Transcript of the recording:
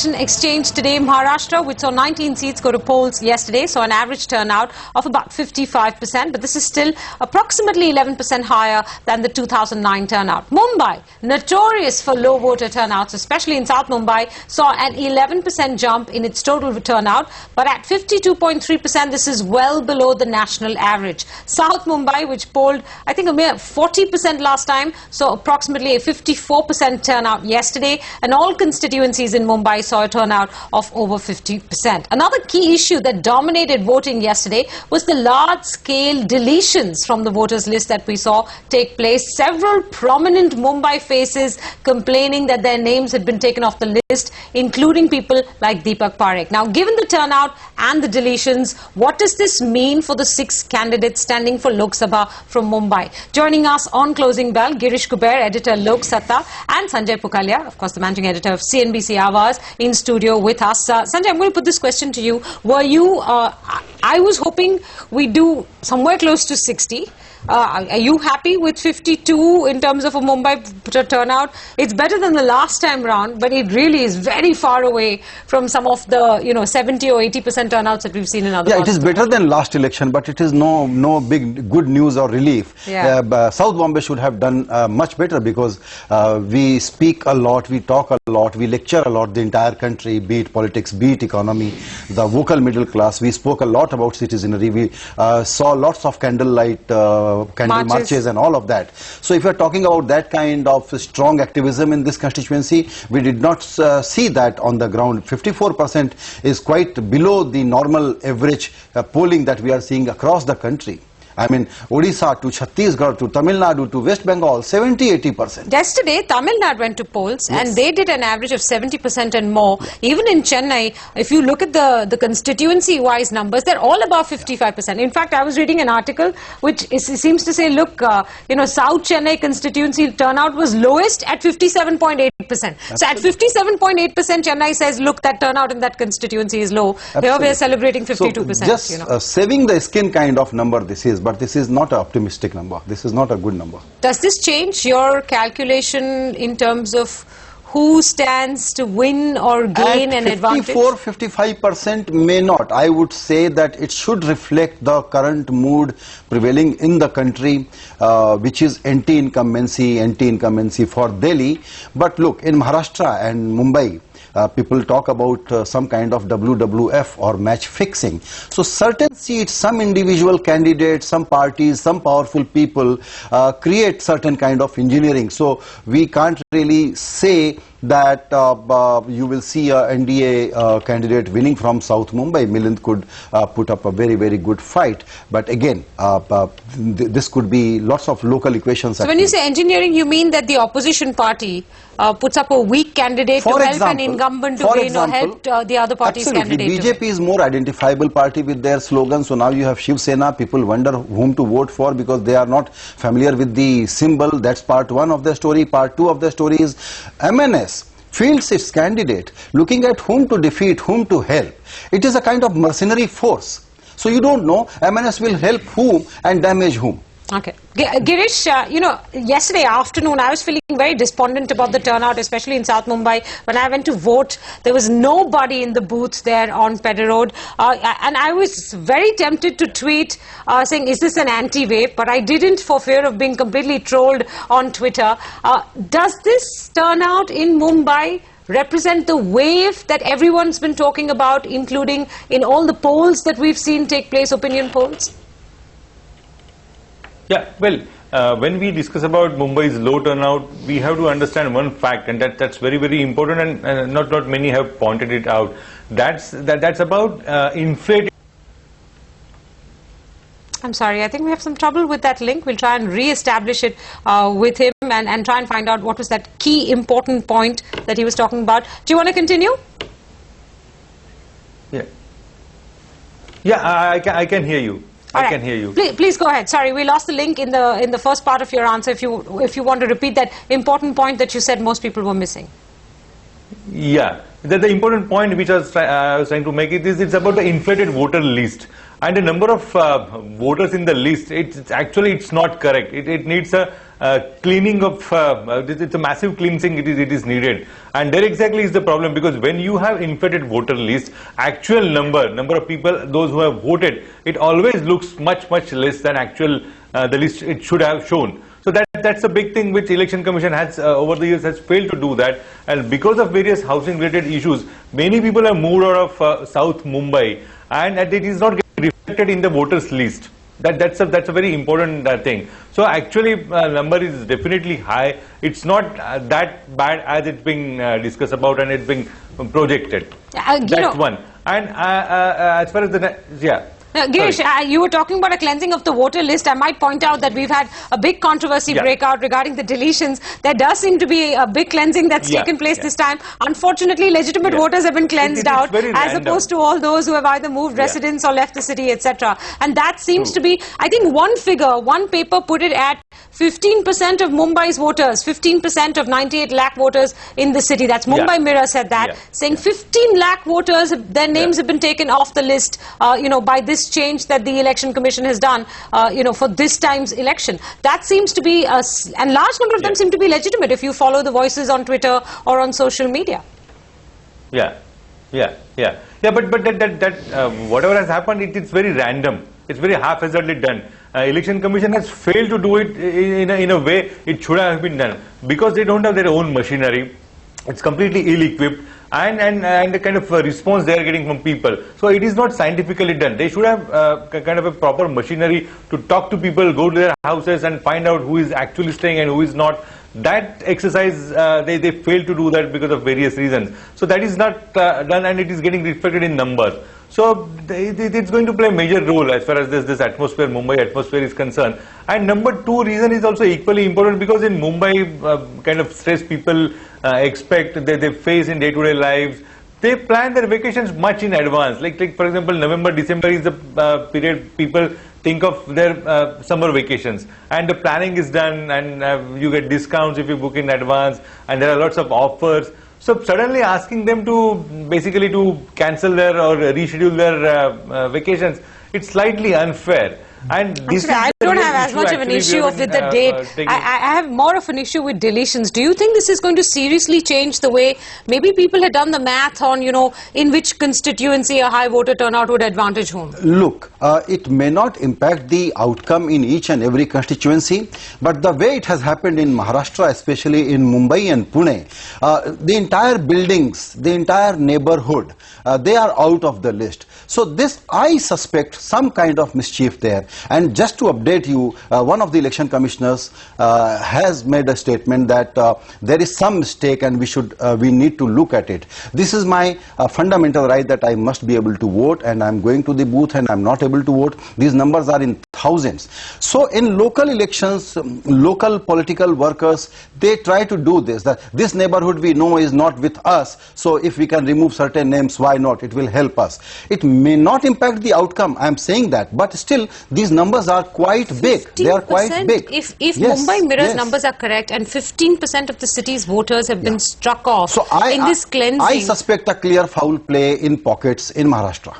election exchange today. Maharashtra, which saw 19 seats go to polls yesterday, saw an average turnout of about 55%, but this is still approximately 11% higher than the 2009 turnout. Mumbai, notorious for low voter turnouts, especially in South Mumbai, saw an 11% jump in its total turnout, but at 52.3%, this is well below the national average. South Mumbai, which polled, I think, a mere 40% last time, saw approximately a 54% turnout yesterday, and all constituencies in Mumbai saw a turnout of over 50%. Another key issue that dominated voting yesterday was the large-scale deletions from the voters list that we saw take place. Several prominent Mumbai faces complaining that their names had been taken off the list, including people like Deepak Parekh. Now, given the turnout and the deletions, what does this mean for the 6 candidates standing for Lok Sabha from Mumbai? Joining us on Closing Bell, Girish Kuber, editor Loksatta, and Sanjay Pukalia, of course the managing editor of CNBC Awaaz, in studio with us. Sanjay, I'm going to put this question to you. I was hoping we do somewhere close to 60. Are you happy with 52 in terms of a Mumbai turnout? It's better than the last time round, but it really is very far away from some of the 70 or 80% turnouts that we've seen in other parts. Yeah, it is better than last election, but it is no big good news or relief. Yeah. South Bombay should have done much better, because we speak a lot, we talk a lot, we lecture a lot, the entire country, be it politics, be it economy, the vocal middle class. We spoke a lot about citizenry. We saw lots of candlelight marches and all of that. So if you are talking about that kind of strong activism in this constituency, we did not see that on the ground. 54% is quite below the normal average polling that we are seeing across the country. I mean, Odisha to Chhattisgarh to Tamil Nadu to West Bengal, 70-80%. Yesterday, Tamil Nadu went to polls, yes, and they did an average of 70% and more. Yeah. Even in Chennai, if you look at the constituency-wise numbers, they're all above 55%. In fact, I was reading an article which seems to say, look, South Chennai constituency turnout was lowest at 57.8%. So at 57.8%, Chennai says, look, that turnout in that constituency is low. Absolutely. Here we are celebrating 52%. So just saving the skin kind of number this is. But this is not an optimistic number. This is not a good number. Does this change your calculation in terms of who stands to win or gain an advantage? 54-55% may not. I would say that it should reflect the current mood prevailing in the country, which is anti-incumbency for Delhi. But look, in Maharashtra and Mumbai, people talk about some kind of WWF or match fixing. So certain seats, some individual candidates, some parties, some powerful people create certain kind of engineering. So we can't really say that you will see a NDA candidate winning from South Mumbai. Milind could put up a very, very good fight. But again, this could be lots of local equations. So when you say engineering, you mean that the opposition party puts up a weak candidate to help an incumbent to win, or help the other party's candidate to win? BJP is more identifiable party with their slogan. So now you have Shiv Sena. People wonder whom to vote for because they are not familiar with the symbol. That's part one of the story. Part two of the story is MNS fields its candidate, looking at whom to defeat, whom to help. It is a kind of mercenary force. So you don't know MNS will help whom and damage whom. Okay. Girish, yesterday afternoon I was feeling very despondent about the turnout, especially in South Mumbai. When I went to vote, there was nobody in the booths there on Pedder Road. And I was very tempted to tweet saying, is this an anti-wave? But I didn't, for fear of being completely trolled on Twitter. Does this turnout in Mumbai represent the wave that everyone's been talking about, including in all the polls that we've seen take place, opinion polls? Yeah, well, when we discuss about Mumbai's low turnout, we have to understand one fact, and that's very, very important, and not many have pointed it out. That's about inflated. I'm sorry, I think we have some trouble with that link. We'll try and re-establish it with him and try and find out what was that key important point that he was talking about. Do you want to continue? Yeah. Yeah, I can hear you. I can hear you. Please go ahead. Sorry, we lost the link in the first part of your answer. If you want to repeat that important point that you said most people were missing. Yeah, the important point which I was trying to make is it's about the inflated voter list. And the number of voters in the list, it's not correct. It needs a cleaning of, it's a massive cleansing it is needed. And there exactly is the problem, because when you have inflated voter list, actual number of people, those who have voted, it always looks much less than actual the list it should have shown. So that's a big thing which Election Commission has over the years has failed to do that, and because of various housing related issues, many people have moved out of South Mumbai, and it is not getting reflected in the voters list. That's a very important thing. So actually number is definitely high. It's not that bad as it's being discussed about and it's being projected. That's one. And as far as the Girish, you were talking about a cleansing of the voter list. I might point out that we've had a big controversy break out regarding the deletions. There does seem to be a big cleansing that's taken place this time. Unfortunately, legitimate voters have been cleansed out, as opposed to all those who have either moved residence or left the city, etc. And that seems to be, I think one figure, one paper put it at 15% of Mumbai's voters, 15% of 98 lakh voters in the city. That's Mumbai Mirror said that, saying 15 lakh voters, their names have been taken off the list, by this change that the Election Commission has done, for this time's election. That seems to be, and large number of them seem to be legitimate if you follow the voices on Twitter or on social media. But whatever has happened, it's very random. It's very haphazardly done. Election Commission has failed to do it in a way it should have been done, because they don't have their own machinery. It's completely ill-equipped, and the kind of response they are getting from people. So it is not scientifically done. They should have kind of a proper machinery to talk to people, go to their houses and find out who is actually staying and who is not. That exercise, they fail to do that because of various reasons. So that is not done, and it is getting reflected in numbers. So it's going to play a major role as far as this atmosphere, Mumbai atmosphere is concerned. And number two reason is also equally important, because in Mumbai, kind of stress people expect, they face in day-to-day lives. They plan their vacations much in advance. Like for example, November, December is the period people think of their summer vacations, and the planning is done, and you get discounts if you book in advance, and there are lots of offers. So suddenly asking them to basically to cancel their or reschedule their vacations, it's slightly unfair. And this I don't have as much of an issue with the date. I have more of an issue with deletions. Do you think this is going to seriously change the way maybe people had done the math on, in which constituency a high voter turnout would advantage whom? Look, it may not impact the outcome in each and every constituency, but the way it has happened in Maharashtra, especially in Mumbai and Pune, the entire buildings, the entire neighborhood, they are out of the list. So this, I suspect, some kind of mischief there. And just to update you, one of the election commissioners has made a statement that there is some mistake and we need to look at it. This is my fundamental right that I must be able to vote, and I'm going to the booth and I'm not able to vote. These numbers are in thousands. So in local elections, local political workers, they try to do this. That this neighborhood we know is not with us, so if we can remove certain names, why not? It will help us. It may not impact the outcome, I'm saying that, but still these numbers are quite big. They are quite big. If Mumbai Mirror's numbers are correct, and 15% of the city's voters have been struck off in this cleansing. I suspect a clear foul play in pockets in Maharashtra.